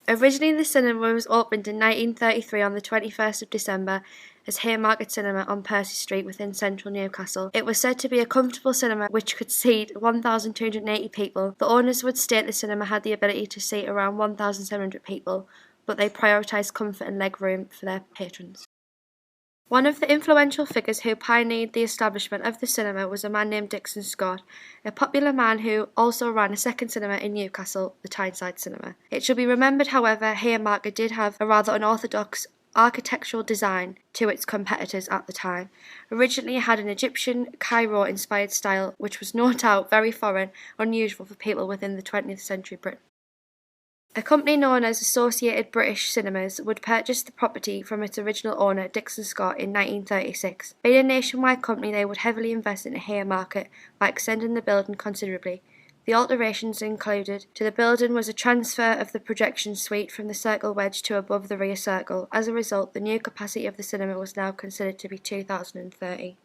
Originally, the cinema was opened in 1933 on the 21st of December as Haymarket Cinema on Percy Street within central Newcastle. It was said to be a comfortable cinema which could seat 1,280 people. The owners would state the cinema had the ability to seat around 1,700 people, but they prioritised comfort and leg room for their patrons. One of the influential figures who pioneered the establishment of the cinema was a man named Dixon Scott, a popular man who also ran a second cinema in Newcastle, the Tyneside Cinema. It should be remembered, however, Haymarket did have a rather unorthodox architectural design to its competitors at the time. Originally it had an Egyptian Cairo-inspired style, which was no doubt very foreign, unusual for people within the 20th century Britain. A company known as Associated British Cinemas would purchase the property from its original owner, Dixon Scott, in 1936. Being a nationwide company, they would heavily invest in Haymarket by extending the building considerably. The alterations included to the building was a transfer of the projection suite from the circle wedge to above the rear circle. As a result, the new capacity of the cinema was now considered to be 2,030.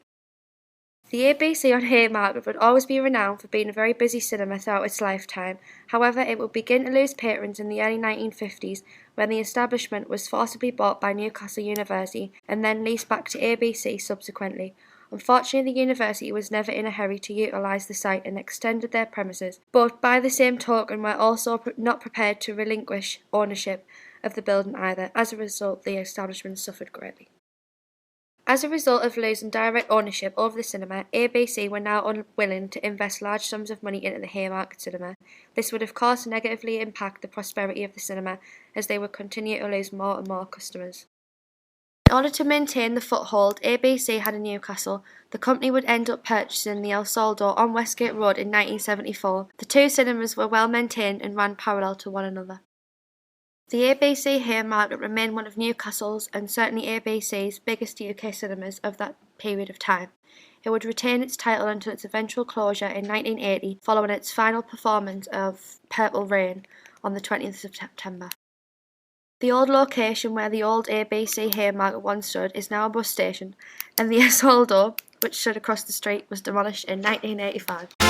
The ABC on Haymarket would always be renowned for being a very busy cinema throughout its lifetime. However, it would begin to lose patrons in the early 1950s when the establishment was forcibly bought by Newcastle University and then leased back to ABC subsequently. Unfortunately, the university was never in a hurry to utilise the site and extended their premises, but by the same token were also not prepared to relinquish ownership of the building either. As a result, the establishment suffered greatly. As a result of losing direct ownership over the cinema, ABC were now unwilling to invest large sums of money into the Haymarket Cinema. This would of course negatively impact the prosperity of the cinema, as they would continue to lose more and more customers. In order to maintain the foothold ABC had in Newcastle, the company would end up purchasing the El Soldo on Westgate Road in 1974. The two cinemas were well maintained and ran parallel to one another. The ABC Haymarket remained one of Newcastle's, and certainly ABC's, biggest UK cinemas of that period of time. It would retain its title until its eventual closure in 1980, following its final performance of Purple Rain on the 20th of September. The old location where the old ABC Haymarket once stood is now a bus station, and the El Soldo, which stood across the street, was demolished in 1985.